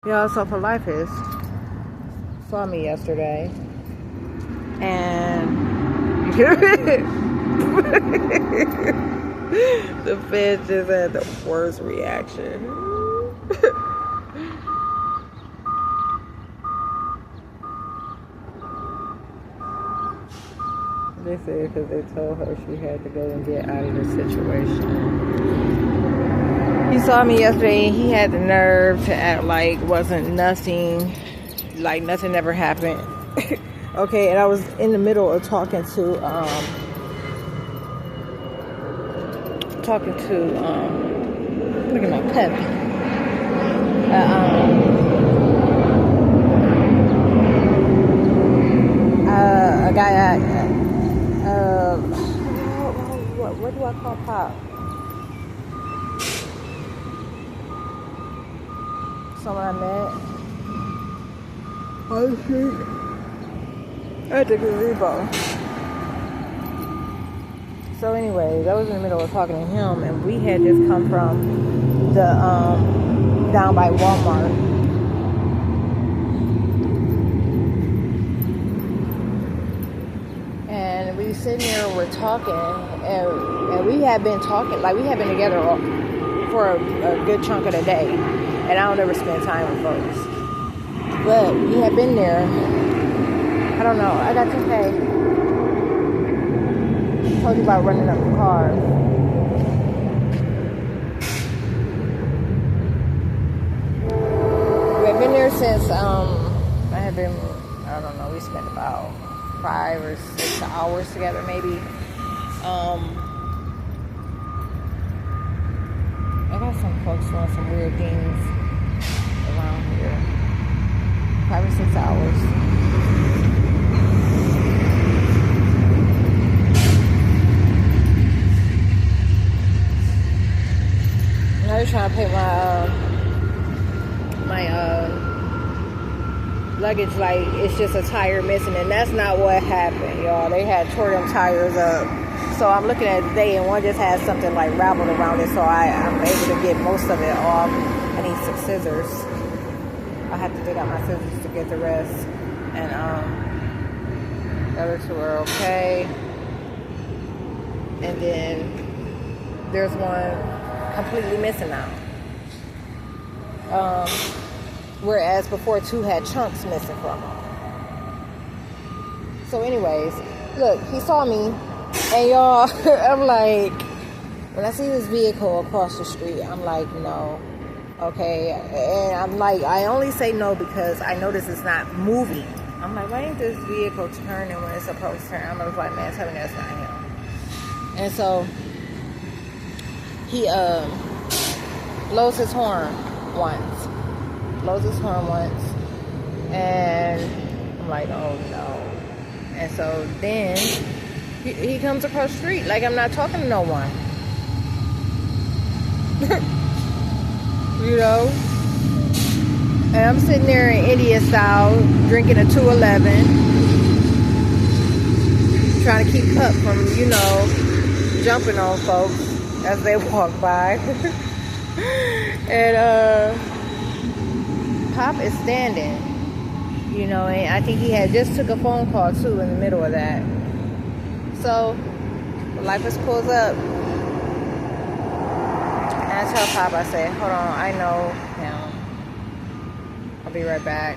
Yeah, so Philipus saw me yesterday, and the fish just had the worst reaction. They said because they told her she had to go and get out of the situation. He saw me yesterday and he had the nerve to act like wasn't nothing, like nothing ever happened. Okay, and I was in the middle of talking to look at my pet. A guy at what do I call Pop? Someone I met on the street at the gazebo. So anyways, I was in the middle of talking to him, and we had just come from the down by Walmart. And we sitting there, we're talking, and we had been talking, like we had been together for a good chunk of the day. And I don't ever spend time with folks. But we had been there. I don't know. I got to pay. I told you about running up the car. We had been there since, I don't know, we spent about 5 or 6 hours together maybe. I got some folks doing some weird things around here. 5 or 6 hours. Now they're trying to pay my luggage like it's just a tire missing, and that's not what happened, y'all. They had tore them tires up. So I'm looking at it today, and one just has something like raveled around it, so I'm able to get most of it off. I need some scissors. I have to dig out my scissors to get the rest. And the other two are okay. And then there's one completely missing now. Whereas before 2 had chunks missing from them. So anyways, look, he saw me. And y'all, I'm like, when I see this vehicle across the street, I'm like, no, okay. And I'm like, I only say no because I notice it's not moving. I'm like, why ain't this vehicle turning when it's supposed to turn? I'm just like, man, tell me that's not him. And so he blows his horn once. And I'm like, oh no. And so then he comes across the street like I'm not talking to no one. You know? And I'm sitting there in India style, drinking a 211, trying to keep up from, jumping on folks as they walk by. And Pop is standing, and I think he had just took a phone call too in the middle of that. So, Philipus pulls up, and I tell Pop, I say, hold on, I know him. I'll be right back.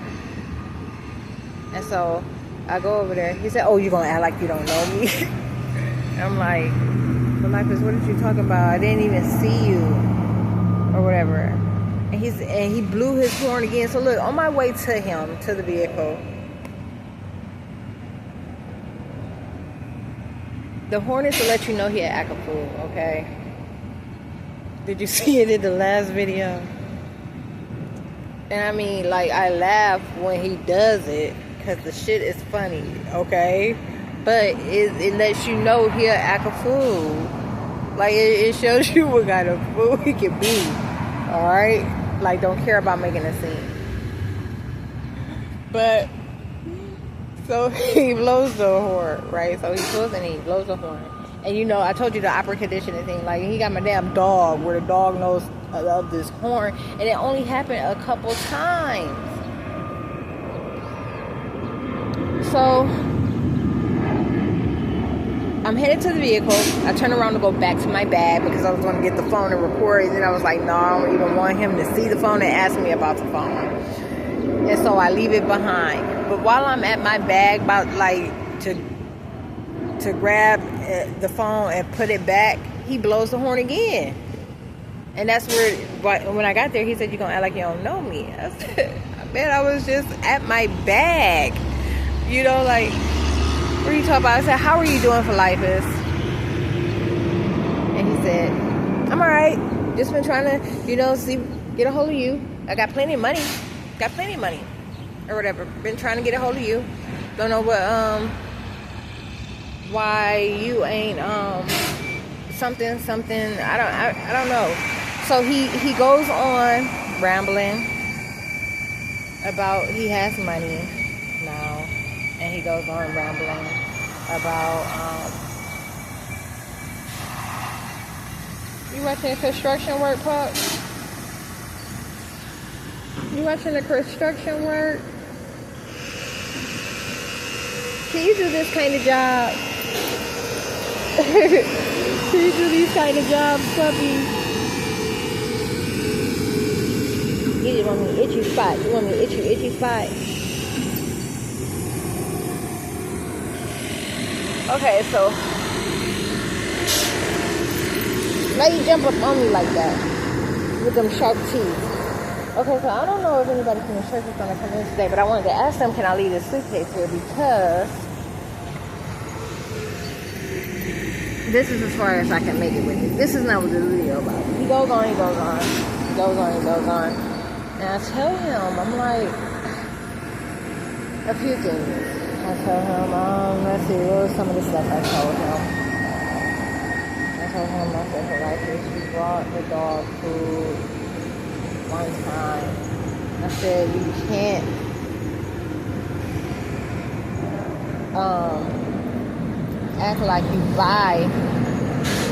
And so, I go over there. He said, oh, you're going to act like you don't know me? And I'm like, Philipus, what did you talk about? I didn't even see you, or whatever. And he blew his horn again. So look, on my way to him, to the vehicle, the horn is to let you know he had act a fool, okay? Did you see it in the last video? And I mean, like, I laugh when he does it because the shit is funny, okay? But it lets you know he'll act a fool. Like, it shows you what kind of fool he can be, alright? Like, don't care about making a scene. But so he blows the horn, right? So he pulls and he blows the horn. And I told you the opera conditioning thing. Like, he got my damn dog where the dog knows of this horn, and it only happened a couple times. So I'm headed to the vehicle. I turn around to go back to my bag because I was going to get the phone and record it. And then I was like, no, I don't even want him to see the phone and ask me about the phone. And so I leave it behind. But while I'm at my bag, about like to grab the phone and put it back, he blows the horn again. And that's where, when I got there, he said, "You're going to act like you don't know me." I said, man, I was just at my bag. You know, like, what are you talking about? I said, "How are you doing, Philipus?" And he said, "I'm all right. Just been trying to, get a hold of you. I got plenty of money. Or whatever. Been trying to get a hold of you. Don't know what, why you ain't, something. I don't know." So he goes on rambling about he has money now. And he goes on rambling about, you watching construction work, Pup? You watching the construction work? Can you do this kind of job? Can you do these kind of jobs, puppy? You just want me to itchy spot. You want me to itchy spot? Okay, so why you jump up on me like that with them sharp teeth? Okay, so I don't know if anybody from the church is going to come in today, but I wanted to ask them, can I leave this suitcase here? Because this is as far as I can make it with it. This is not what the video about. He goes on. And I tell him, I'm like, a few things. I tell him, let's see, what was some of the stuff I told him? I told him, I said, Philipus, you brought the dog food one time. I said, you can't act like you buy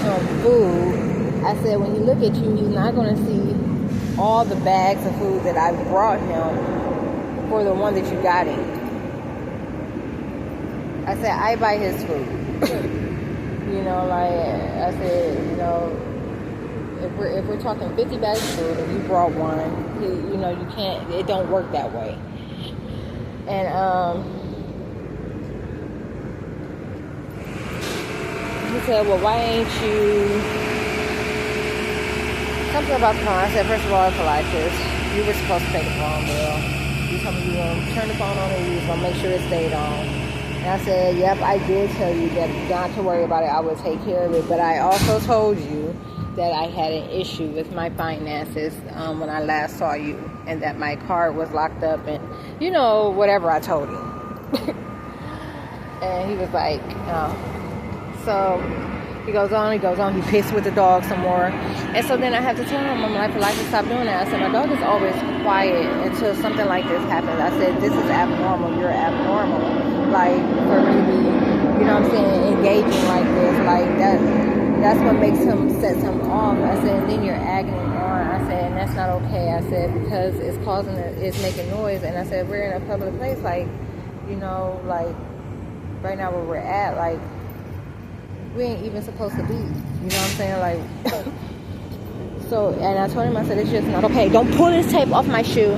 some food. I said, when you look at you, he's not going to see all the bags of food that I brought him for the one that you got him. I said, I buy his food. I said, if we're talking 50 bags of food and you brought one, you can't, it don't work that way. And, he said, well, why ain't you, something about the phone. I said, first of all, Philipus, you were supposed to pay the phone bill. You told me you were going to turn the phone on and you was going to make sure it stayed on. And I said, yep, I did tell you that not to worry about it. I would take care of it. But I also told you that I had an issue with my finances when I last saw you. And that my card was locked up and, whatever I told him. And he was like, oh. So he goes on. He pissed with the dog some more. And so then I have to tell him, I'm like, Philipus, stop doing that. I said, my dog is always quiet until something like this happens. I said, this is abnormal. You're abnormal. Like, for me to be, engaging like this. Like, that's what makes him, sets him off. I said, and then you're agging him on. I said, and that's not okay. I said, because it's making noise. And I said, we're in a public place. Like, like, right now where we're at, like, we ain't even supposed to be. Like, so, and I told him, I said, it's just not okay. Don't pull this tape off my shoe.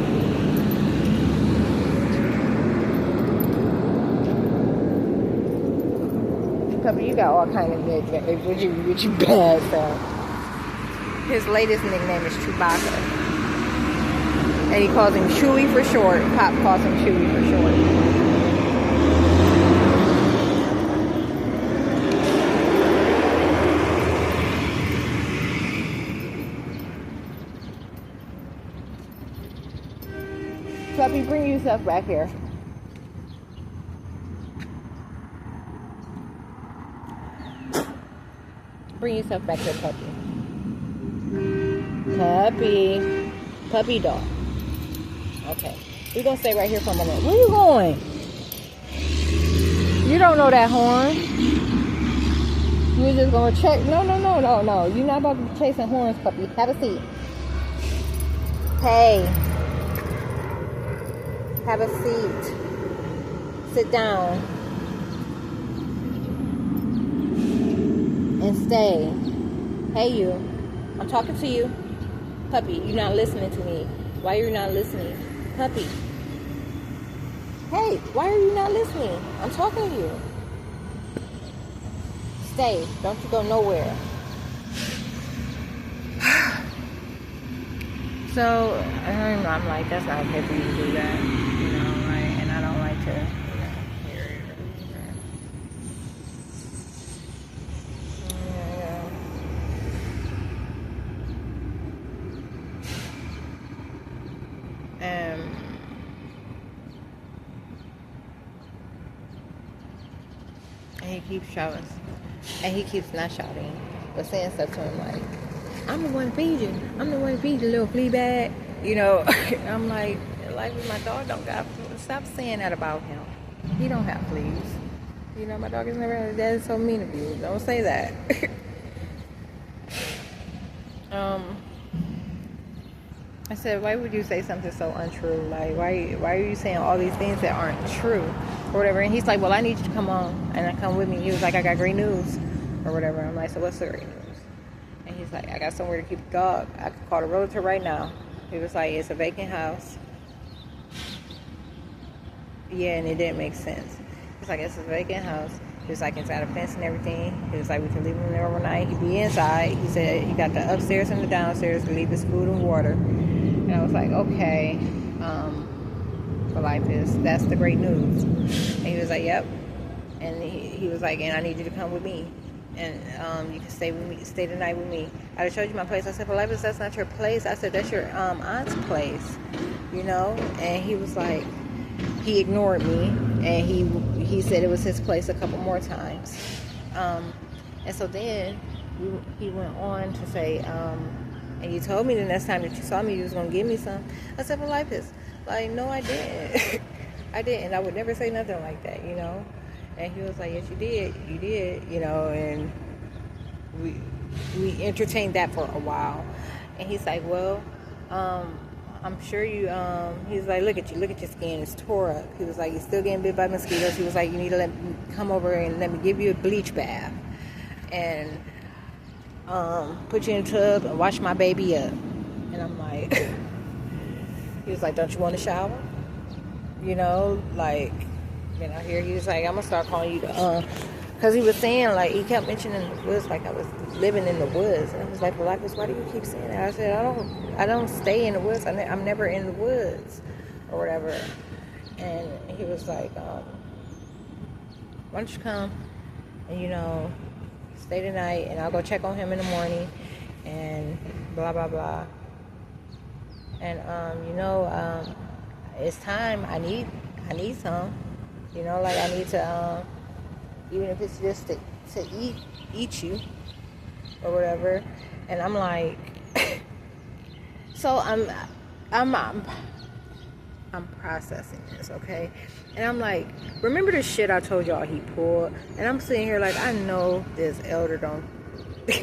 Puppy, you got all kind of nicknames with you bad stuff. His latest nickname is Chewbacca. And he calls him Chewy for short. Pop calls him Chewy for short. Puppy, bring yourself back here. Bring yourself back here, puppy. Puppy dog. Okay. We're going to stay right here for a minute. Where you going? You don't know that horn. You're just going to check. No. You're not about to be chasing horns, puppy. Have a seat. Hey, have a seat. Sit down. And stay. Hey, you. I'm talking to you. Puppy, you're not listening to me. Why are you not listening? Puppy. Hey, why are you not listening? I'm talking to you. Stay. Don't you go nowhere. So, I'm like, that's not okay for you to do that. You know, right? And I don't like to, hear it. And he keeps shouting. And he keeps not shouting, but saying stuff to him like, I'm the one to feed you. I'm the one to feed you, little flea bag. You know, I'm like my dog don't got, stop saying that about him. He don't have fleas. You know, my dog has never had, that is so mean of you. Don't say that. I said, why would you say something so untrue? Like, why are you saying all these things that aren't true? Or whatever. And he's like, well, I need you to come on and come with me. He was like, I got great news. Or whatever. I'm like, so what's the great news? And he's like, I got somewhere to keep the dog. I could call the realtor right now. He was like, it's a vacant house. Yeah, and it didn't make sense. He's like, it's a vacant house. He was like, inside a fence and everything. He was like, we can leave him there overnight. He'd be inside. He said he got the upstairs and the downstairs to leave his food and water. And I was like, okay, Philipus, that's the great news. And he was like, yep. And he was like, and I need you to come with me. And you can stay with me, stay the night with me. I showed you my place. I said, Philipus, that's not your place. I said, that's your aunt's place, you know. And he was like, he ignored me, and he said it was his place a couple more times. And so then he went on to say, and you told me the next time that you saw me you was gonna give me some. I said, Philipus, like, no, I didn't. I didn't. I would never say nothing like that, you know. And he was like, yes, you did, you know. And we entertained that for a while. And he's like, well, I'm sure you, he's like, look at your skin, it's tore up. He was like, you're still getting bit by mosquitoes. He was like, you need to let me come over and let me give you a bleach bath. And put you in a tub and wash my baby up. And I'm like, he was like, don't you want to shower? You know, like, you know, here he was like, I'm going to start calling you the, because he was saying, like, he kept mentioning the woods, like I was living in the woods. And I was like, well, why do you keep saying that? I said, I don't stay in the woods. I'm never in the woods or whatever. And he was like, why don't you come and, you know, stay the night, and I'll go check on him in the morning, and blah, blah, blah. And, you know, it's time. I need some, you know, like I need to, even if it's just to eat you or whatever. And I'm like, so I'm processing this, okay? And I'm like, remember the shit I told y'all he pulled? And I'm sitting here like, I know this elder don't,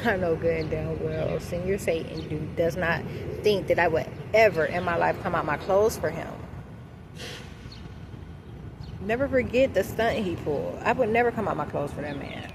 I know good and damn well, Senior Satan dude does not think that I would ever in my life come out my clothes for him. Never forget the stunt he pulled. I would never come out my clothes for that man.